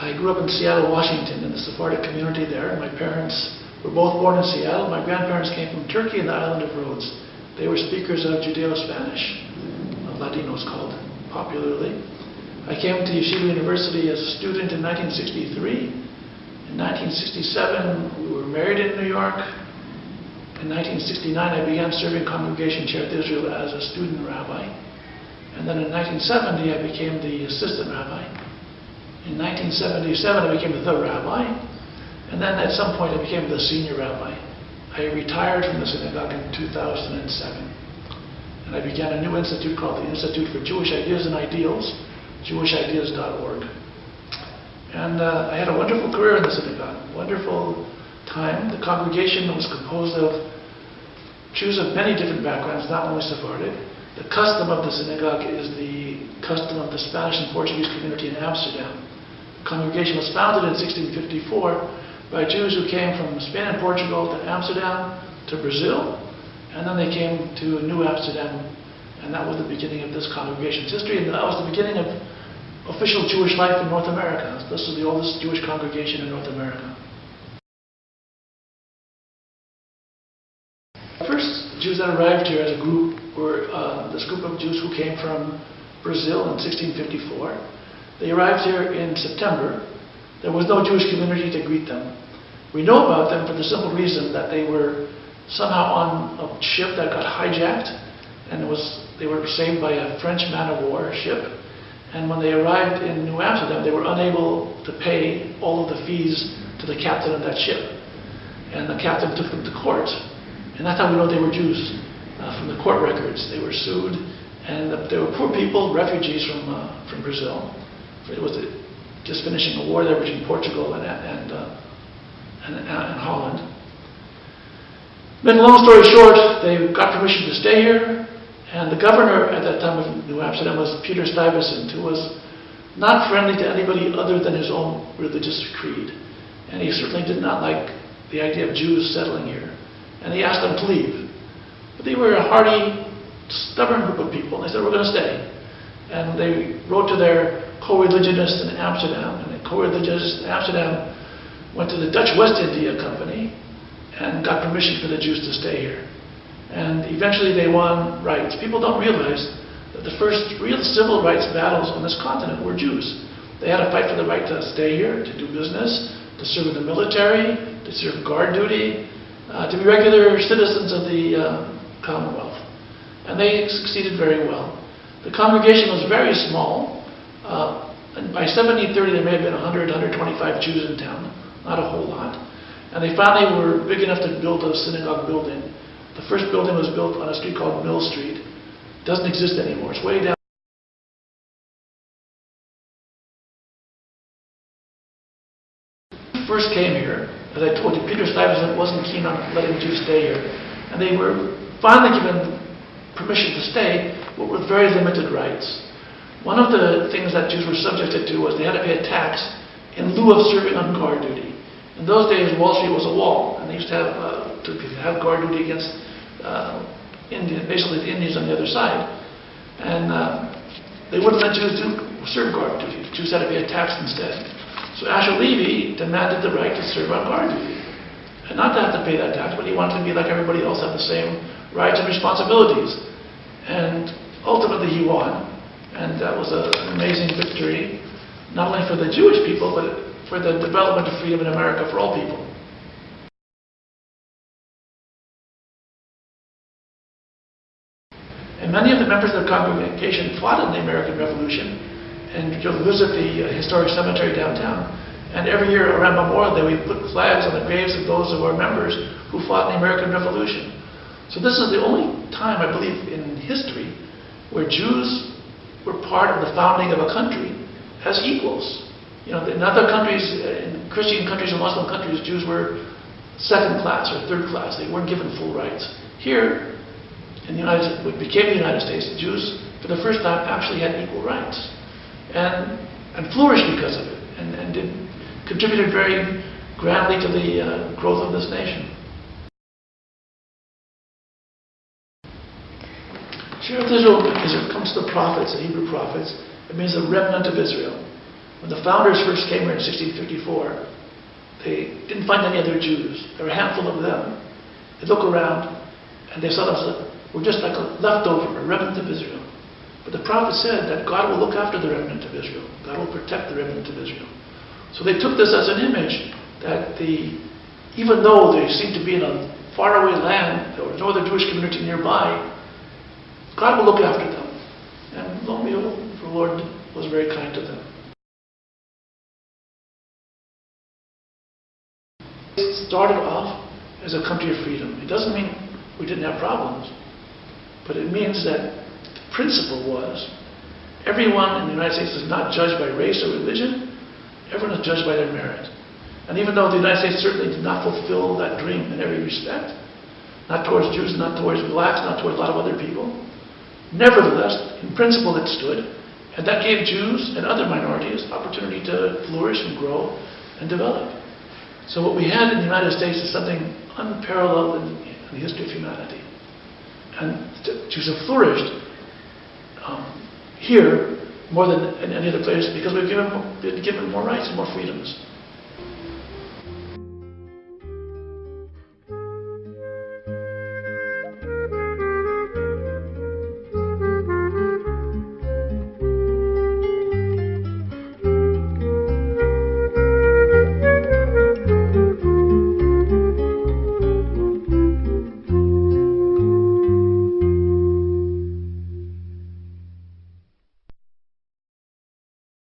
I grew up in Seattle, Washington, in the Sephardic community there. My parents were both born in Seattle. My grandparents came from Turkey and the island of Rhodes. They were speakers of Judeo-Spanish, Latinos called popularly. I came to Yeshiva University as a student in 1963. In 1967, we were married in New York. In 1969, I began serving Congregation Chair at Israel as a student rabbi. And then in 1970, I became the assistant rabbi. In 1977, I became the rabbi. And then at some point, I became the senior rabbi. I retired from the synagogue in 2007. And I began a new institute called the Institute for Jewish Ideas and Ideals, jewishideas.org. And I had a wonderful career in the synagogue, wonderful time. The congregation was composed of Jews of many different backgrounds, not only Sephardic. The custom of the synagogue is the custom of the Spanish and Portuguese community in Amsterdam. The congregation was founded in 1654 by Jews who came from Spain and Portugal to Amsterdam, to Brazil, and then they came to New Amsterdam, and that was the beginning of this congregation's history, and that was the beginning of official Jewish life in North America. This was the oldest Jewish congregation in North America. The first Jews that arrived here as a group were this group of Jews who came from Brazil in 1654. They arrived here in September. There was no Jewish community to greet them. We know about them for the simple reason that they were somehow on a ship that got hijacked, and they were saved by a French man-of-war ship. And when they arrived in New Amsterdam, they were unable to pay all of the fees to the captain of that ship. And the captain took them to court. And that's how we know they were Jews, from the court records. They were sued, and they were poor people, refugees from Brazil. It was just finishing a war there between Portugal and Holland. But long story short, they got permission to stay here, and the governor at that time of New Amsterdam was Peter Stuyvesant, who was not friendly to anybody other than his own religious creed. And he certainly did not like the idea of Jews settling here. And he asked them to leave. But they were a hardy, stubborn group of people, and they said, we're going to stay. And they wrote to their co-religionists in Amsterdam, and the co-religionists in Amsterdam went to the Dutch West India Company and got permission for the Jews to stay here. And eventually they won rights. People don't realize that the first real civil rights battles on this continent were Jews. They had to fight for the right to stay here, to do business, to serve in the military, to serve guard duty, to be regular citizens of the Commonwealth. And they succeeded very well. The congregation was very small. And by 1730, there may have been 100, 125 Jews in town, not a whole lot. And they finally were big enough to build a synagogue building. The first building was built on a street called Mill Street. It doesn't exist anymore. It's way down. When I first came here, as I told you, Peter Stuyvesant wasn't keen on letting Jews stay here. And they were finally given permission to stay, but with very limited rights. One of the things that Jews were subjected to was they had to pay a tax in lieu of serving on guard duty. In those days, Wall Street was a wall, and they used to have guard duty against basically the Indians on the other side. And they wouldn't let Jews serve guard duty. The Jews had to pay a tax instead. So Asher Levy demanded the right to serve on guard duty. And not to have to pay that tax, but he wanted to be like everybody else, have the same rights and responsibilities. And ultimately he won. And that was an amazing victory, not only for the Jewish people, but for the development of freedom in America for all people. And many of the members of the congregation fought in the American Revolution, and you'll visit the historic cemetery downtown. And every year around Memorial Day, we put flags on the graves of those of our members who fought in the American Revolution. So this is the only time, I believe, in history where Jews were part of the founding of a country as equals. You know, in other countries, in Christian countries and Muslim countries, Jews were second class or third class. They weren't given full rights. Here, in the what became the United States, Jews, for the first time, actually had equal rights, and flourished because of it, and contributed very grandly to the growth of this nation. Share of Israel, as it comes to the prophets, the Hebrew prophets, it means the remnant of Israel. When the founders first came here in 1654, they didn't find any other Jews. There were a handful of them. They look around and they saw us, we're just like a leftover, a remnant of Israel. But the prophet said that God will look after the remnant of Israel. God will protect the remnant of Israel. So they took this as an image that even though they seemed to be in a faraway land, there was no other Jewish community nearby, God will look after them. And lo and behold, the Lord was very kind to them. It started off as a country of freedom. It doesn't mean we didn't have problems, but it means that the principle was everyone in the United States is not judged by race or religion, everyone is judged by their merit. And even though the United States certainly did not fulfill that dream in every respect, not towards Jews, not towards blacks, not towards a lot of other people, nevertheless, in principle it stood, and that gave Jews and other minorities opportunity to flourish and grow and develop. So what we had in the United States is something unparalleled in the history of humanity. And Jews have flourished here more than in any other place because we've been given more rights and more freedoms.